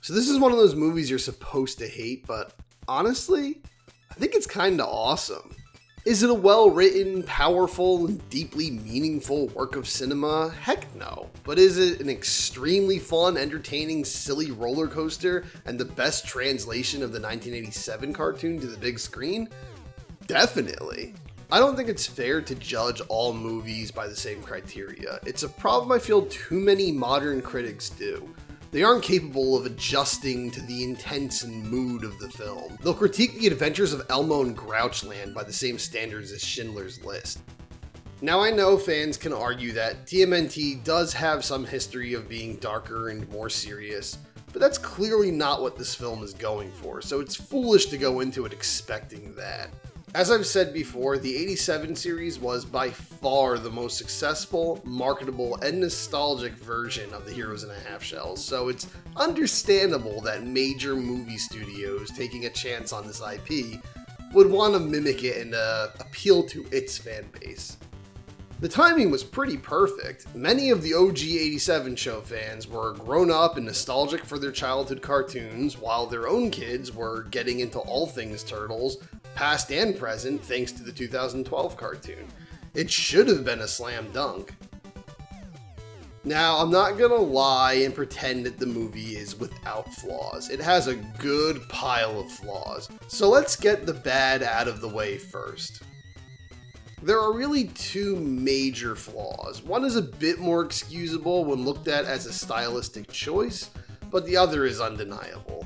So this is one of those movies you're supposed to hate, but honestly, I think it's kinda awesome. Is it a well-written, powerful, and deeply meaningful work of cinema? Heck no. But is it an extremely fun, entertaining, silly roller coaster and the best translation of the 1987 cartoon to the big screen? Definitely. I don't think it's fair to judge all movies by the same criteria. It's a problem I feel too many modern critics do. They aren't capable of adjusting to the intents and mood of the film. They'll critique the adventures of Elmo and Grouchland by the same standards as Schindler's List. Now I know fans can argue that TMNT does have some history of being darker and more serious, but that's clearly not what this film is going for, so it's foolish to go into it expecting that. As I've said before, the 87 series was by far the most successful, marketable, and nostalgic version of the Heroes in a Half Shells, so it's understandable that major movie studios taking a chance on this IP would want to mimic it and appeal to its fan base. The timing was pretty perfect. Many of the OG 87 show fans were grown up and nostalgic for their childhood cartoons, while their own kids were getting into all things Turtles, past and present, thanks to the 2012 cartoon. It should have been a slam dunk. Now, I'm not gonna lie and pretend that the movie is without flaws. It has a good pile of flaws. So let's get the bad out of the way first. There are really two major flaws. One is a bit more excusable when looked at as a stylistic choice, but the other is undeniable.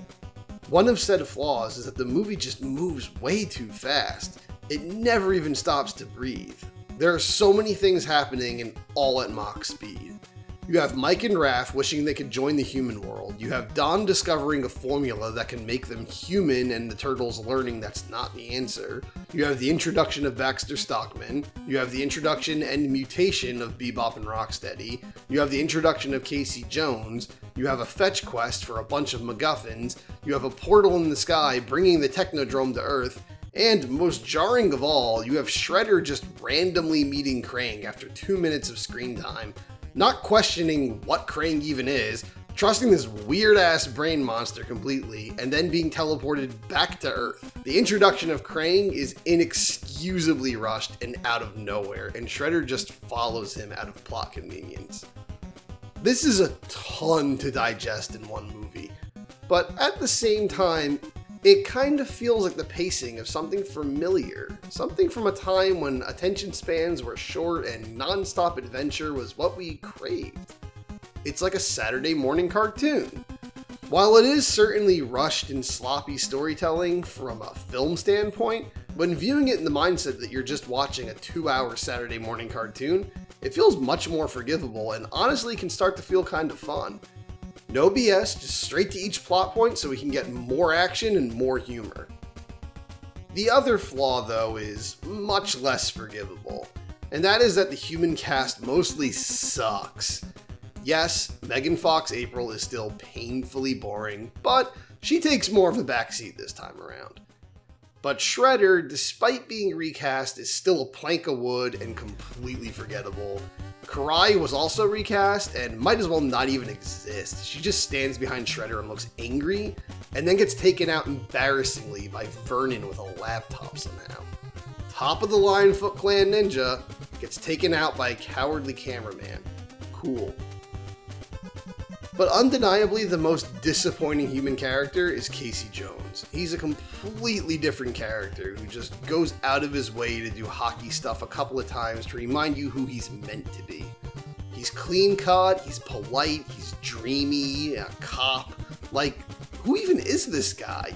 One of said flaws is that the movie just moves way too fast. It never even stops to breathe. There are so many things happening and all at Mach speed. You have Mike and Raph wishing they could join the human world. You have Don discovering a formula that can make them human and the turtles learning that's not the answer. You have the introduction of Baxter Stockman. You have the introduction and mutation of Bebop and Rocksteady. You have the introduction of Casey Jones. You have a fetch quest for a bunch of MacGuffins. You have a portal in the sky bringing the Technodrome to Earth. And most jarring of all, you have Shredder just randomly meeting Krang after 2 minutes of screen time, not questioning what Krang even is, trusting this weird-ass brain monster completely, and then being teleported back to Earth. The introduction of Krang is inexcusably rushed and out of nowhere, and Shredder just follows him out of plot convenience. This is a ton to digest in one movie, but at the same time, it kind of feels like the pacing of something familiar, something from a time when attention spans were short and non-stop adventure was what we craved. It's like a Saturday morning cartoon. While it is certainly rushed and sloppy storytelling from a film standpoint, when viewing it in the mindset that you're just watching a 2-hour Saturday morning cartoon, it feels much more forgivable and honestly can start to feel kind of fun. No BS, just straight to each plot point so we can get more action and more humor. The other flaw, though, is much less forgivable, and that is that the human cast mostly sucks. Yes, Megan Fox April is still painfully boring, but she takes more of a backseat this time around. But Shredder, despite being recast, is still a plank of wood and completely forgettable. Karai was also recast and might as well not even exist. She just stands behind Shredder and looks angry, and then gets taken out embarrassingly by Vernon with a laptop somehow. Top of the line Foot Clan ninja gets taken out by a cowardly cameraman. Cool. But undeniably, the most disappointing human character is Casey Jones. He's a completely different character who just goes out of his way to do hockey stuff a couple of times to remind you who he's meant to be. He's clean cut, he's polite, he's dreamy, a cop. Like, who even is this guy?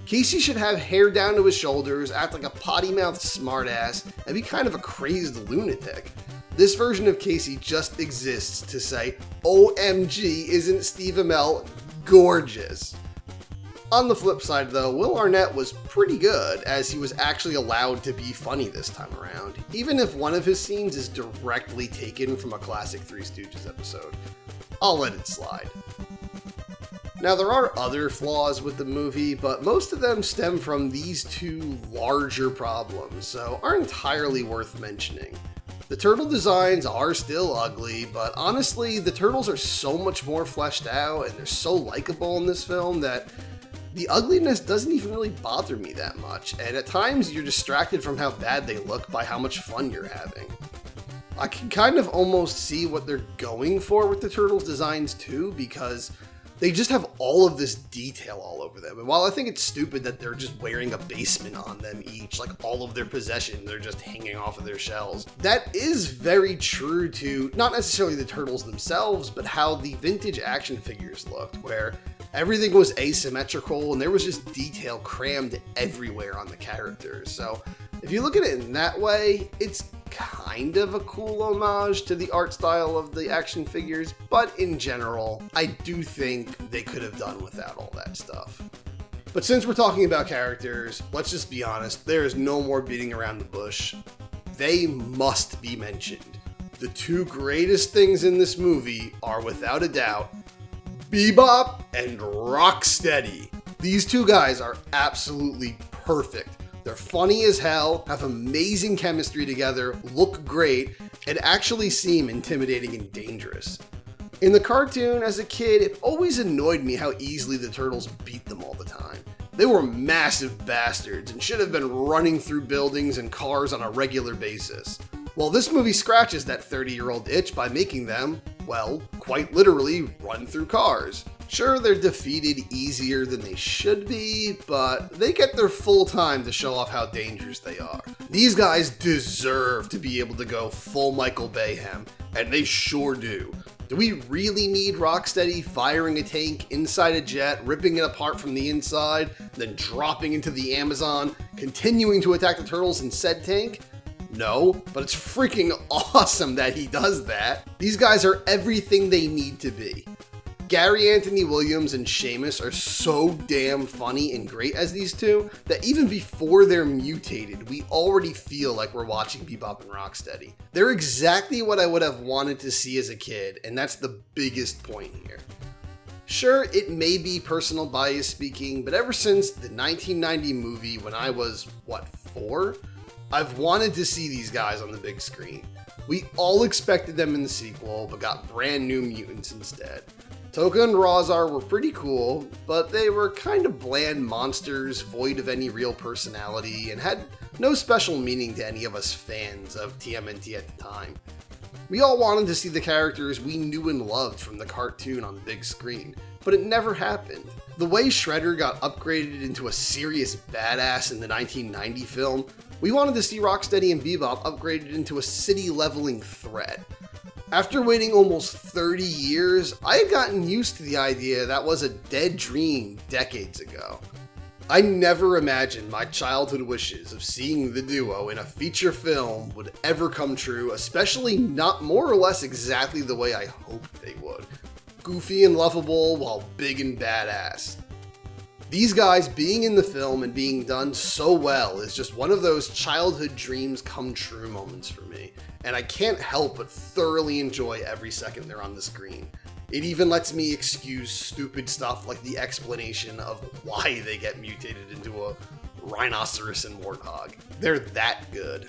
Casey should have hair down to his shoulders, act like a potty-mouthed smartass, and be kind of a crazed lunatic. This version of Casey just exists to say, OMG, isn't Steve Amell gorgeous? On the flip side though, Will Arnett was pretty good, as he was actually allowed to be funny this time around, even if one of his scenes is directly taken from a classic Three Stooges episode. I'll let it slide. Now there are other flaws with the movie, but most of them stem from these two larger problems, so aren't entirely worth mentioning. The turtle designs are still ugly, but honestly, the turtles are so much more fleshed out and they're so likable in this film that the ugliness doesn't even really bother me that much, and at times you're distracted from how bad they look by how much fun you're having. I can kind of almost see what they're going for with the turtles designs too, because they just have all of this detail all over them. And while I think it's stupid that they're just wearing a basement on them each, like all of their possessions are just hanging off of their shells, that is very true to not necessarily the turtles themselves, but how the vintage action figures looked, where everything was asymmetrical and there was just detail crammed everywhere on the characters. So if you look at it in that way, it's kind of a cool homage to the art style of the action figures, but in general, I do think they could have done without all that stuff. But since we're talking about characters, let's just be honest, there is no more beating around the bush. They must be mentioned. The two greatest things in this movie are, without a doubt, Bebop and Rocksteady. These two guys are absolutely perfect. They're funny as hell, have amazing chemistry together, look great, and actually seem intimidating and dangerous. In the cartoon, as a kid, it always annoyed me how easily the turtles beat them all the time. They were massive bastards and should have been running through buildings and cars on a regular basis. Well, this movie scratches that 30-year-old itch by making them, well, quite literally run through cars. Sure, they're defeated easier than they should be, but they get their full time to show off how dangerous they are. These guys deserve to be able to go full Michael Bayhem, and they sure do. Do we really need Rocksteady firing a tank inside a jet, ripping it apart from the inside, then dropping into the Amazon, continuing to attack the turtles in said tank? No, but it's freaking awesome that he does that. These guys are everything they need to be. Gary Anthony Williams and Seamus are so damn funny and great as these two that even before they're mutated, we already feel like we're watching Bebop and Rocksteady. They're exactly what I would have wanted to see as a kid, and that's the biggest point here. Sure, it may be personal bias speaking, but ever since the 1990 movie when I was, 4? I've wanted to see these guys on the big screen. We all expected them in the sequel, but got brand new mutants instead. Toka and Razar were pretty cool, but they were kind of bland monsters, void of any real personality, and had no special meaning to any of us fans of TMNT at the time. We all wanted to see the characters we knew and loved from the cartoon on the big screen, but it never happened. The way Shredder got upgraded into a serious badass in the 1990 film, we wanted to see Rocksteady and Bebop upgraded into a city-leveling threat. After waiting almost 30 years, I had gotten used to the idea that was a dead dream decades ago. I never imagined my childhood wishes of seeing the duo in a feature film would ever come true, especially not more or less exactly the way I hoped they would. Goofy and lovable while big and badass. These guys being in the film and being done so well is just one of those childhood dreams come true moments for me, and I can't help but thoroughly enjoy every second they're on the screen. It even lets me excuse stupid stuff like the explanation of why they get mutated into a rhinoceros and warthog. They're that good.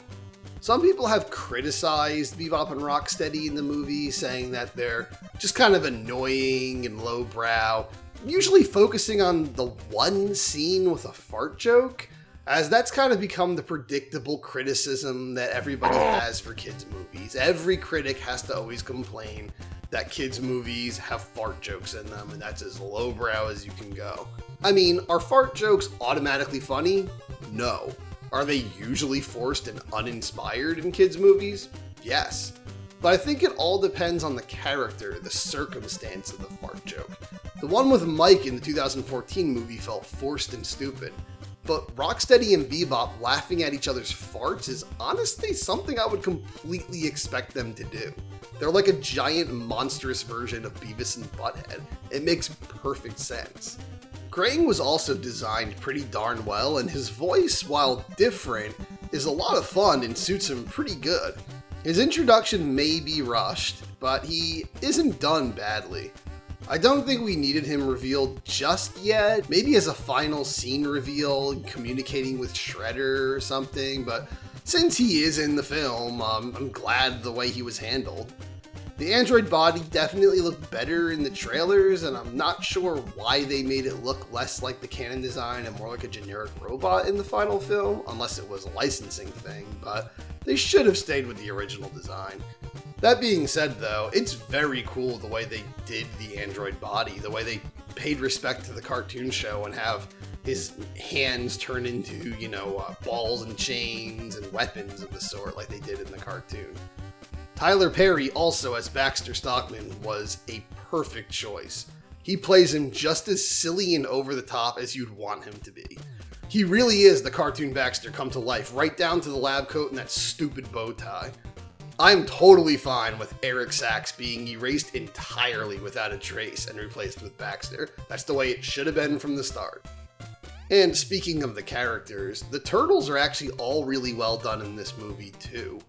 Some people have criticized Bebop and Rocksteady in the movie, saying that they're just kind of annoying and lowbrow, usually focusing on the one scene with a fart joke, as that's kind of become the predictable criticism that everybody has for kids' movies. Every critic has to always complain that kids' movies have fart jokes in them, and that's as lowbrow as you can go. I mean, are fart jokes automatically funny? No. Are they usually forced and uninspired in kids' movies? Yes. But I think it all depends on the character, the circumstance of the fart joke. The one with Mike in the 2014 movie felt forced and stupid, but Rocksteady and Bebop laughing at each other's farts is honestly something I would completely expect them to do. They're like a giant monstrous version of Beavis and Butthead. It makes perfect sense. Krang was also designed pretty darn well, and his voice, while different, is a lot of fun and suits him pretty good. His introduction may be rushed, but he isn't done badly. I don't think we needed him revealed just yet, maybe as a final scene reveal, communicating with Shredder or something, but Since he is in the film, I'm glad the way he was handled. The android body definitely looked better in the trailers, and I'm not sure why they made it look less like the canon design and more like a generic robot in the final film, unless it was a licensing thing, but they should have stayed with the original design. That being said though, it's very cool the way they did the android body, the way they paid respect to the cartoon show and have his hands turn into, balls and chains and weapons of the sort like they did in the cartoon. Tyler Perry, also as Baxter Stockman, was a perfect choice. He plays him just as silly and over the top as you'd want him to be. He really is the cartoon Baxter come to life, right down to the lab coat and that stupid bow tie. I'm totally fine with Eric Sachs being erased entirely without a trace and replaced with Baxter. That's the way it should have been from the start. And speaking of the characters, the turtles are actually all really well done in this movie too.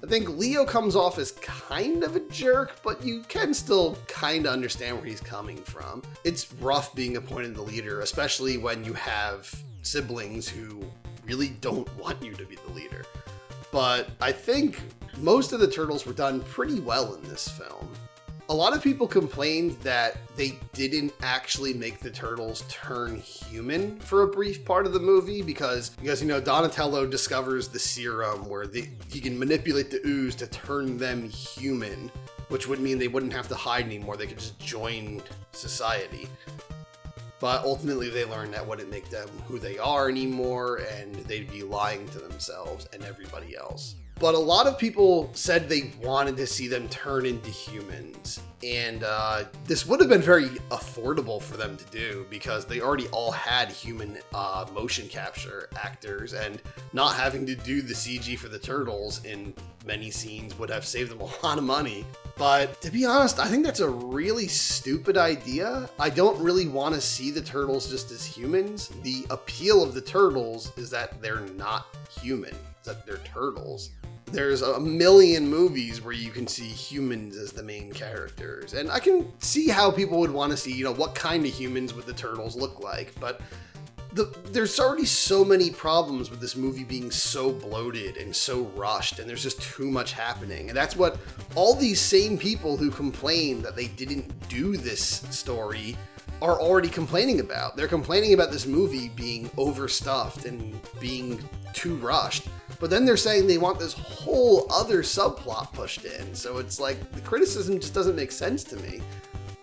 I think Leo comes off as kind of a jerk, but you can still kind of understand where he's coming from. It's rough being appointed the leader, especially when you have siblings who really don't want you to be the leader. But I think most of the turtles were done pretty well in this film. A lot of people complained that they didn't actually make the turtles turn human for a brief part of the movie because Donatello discovers the serum where he can manipulate the ooze to turn them human, which would mean they wouldn't have to hide anymore. They could just join society. But ultimately they learned that wouldn't make them who they are anymore, and they'd be lying to themselves and everybody else. But a lot of people said they wanted to see them turn into humans, and this would have been very affordable for them to do because they already all had human motion capture actors, and not having to do the CG for the turtles in many scenes would have saved them a lot of money. But to be honest, I think that's a really stupid idea. I don't really want to see the turtles just as humans. The appeal of the turtles is that they're not human, that they're turtles. There's a million movies where you can see humans as the main characters, and I can see how people would want to see, what kind of humans would the turtles look like, but there's already so many problems with this movie being so bloated and so rushed, and there's just too much happening. And that's what all these same people who complain that they didn't do this story are already complaining about. They're complaining about this movie being overstuffed and being too rushed. But then they're saying they want this whole other subplot pushed in. So it's like, the criticism just doesn't make sense to me.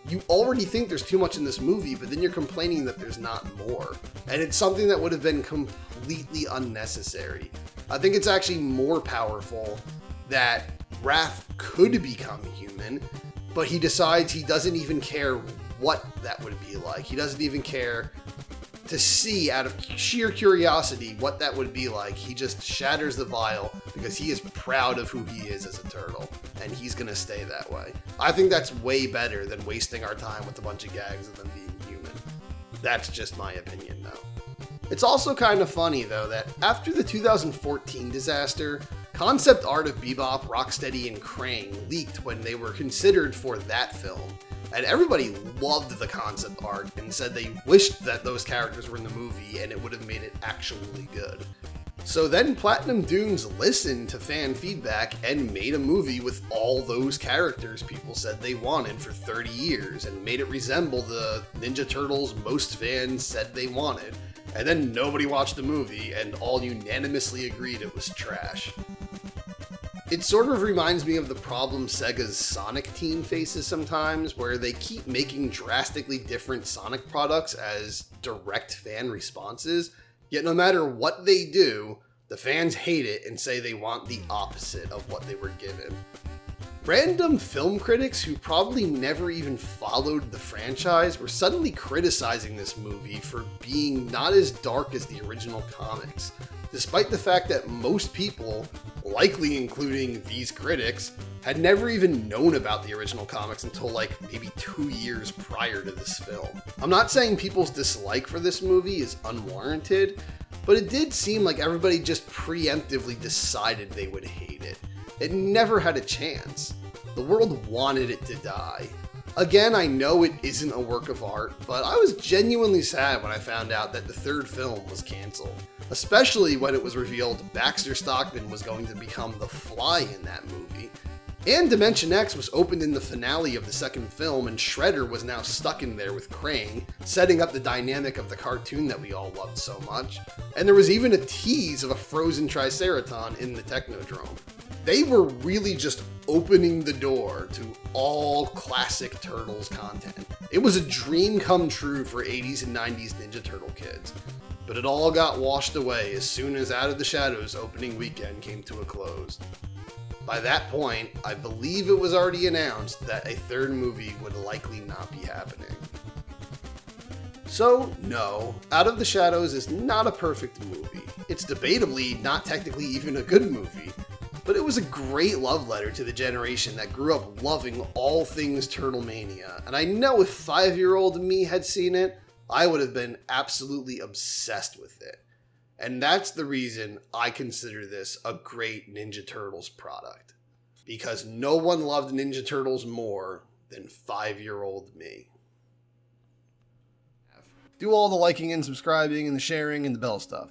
You already think there's too much in this movie, but then you're complaining that there's not more. And it's something that would have been completely unnecessary. I think it's actually more powerful that Raph could become human, but he decides he doesn't even care what that would be like. He doesn't even care to see, out of sheer curiosity, what that would be like. He just shatters the vial because he is proud of who he is as a turtle, and he's gonna stay that way. I think that's way better than wasting our time with a bunch of gags of them being human. That's just my opinion, though. It's also kind of funny, though, that after the 2014 disaster, concept art of Bebop, Rocksteady, and Krang leaked when they were considered for that film. And everybody loved the concept art and said they wished that those characters were in the movie and it would have made it actually good. So then Platinum Dunes listened to fan feedback and made a movie with all those characters people said they wanted for 30 years and made it resemble the Ninja Turtles most fans said they wanted. And then nobody watched the movie and all unanimously agreed it was trash. It sort of reminds me of the problem Sega's Sonic team faces sometimes, where they keep making drastically different Sonic products as direct fan responses, yet no matter what they do, the fans hate it and say they want the opposite of what they were given. Random film critics who probably never even followed the franchise were suddenly criticizing this movie for being not as dark as the original comics, despite the fact that most people, likely including these critics, had never even known about the original comics until like maybe 2 years prior to this film. I'm not saying people's dislike for this movie is unwarranted, but it did seem like everybody just preemptively decided they would hate it. It never had a chance. The world wanted it to die. Again, I know it isn't a work of art, but I was genuinely sad when I found out that the third film was canceled. especially when it was revealed Baxter Stockman was going to become the Fly in that movie. And Dimension X was opened in the finale of the second film, and Shredder was now stuck in there with Krang, setting up the dynamic of the cartoon that we all loved so much. And there was even a tease of a frozen Triceraton in the Technodrome. They were really just opening the door to all classic Turtles content. It was a dream come true for 80s and 90s Ninja Turtle kids. But it all got washed away as soon as Out of the Shadows opening weekend came to a close. By that point, I believe it was already announced that a third movie would likely not be happening. So, no, Out of the Shadows is not a perfect movie. It's debatably not technically even a good movie, but it was a great love letter to the generation that grew up loving all things Turtlemania, and I know if 5-year-old me had seen it, I would have been absolutely obsessed with it. And that's the reason I consider this a great Ninja Turtles product. Because no one loved Ninja Turtles more than 5-year-old me. Do all the liking and subscribing and the sharing and the bell stuff.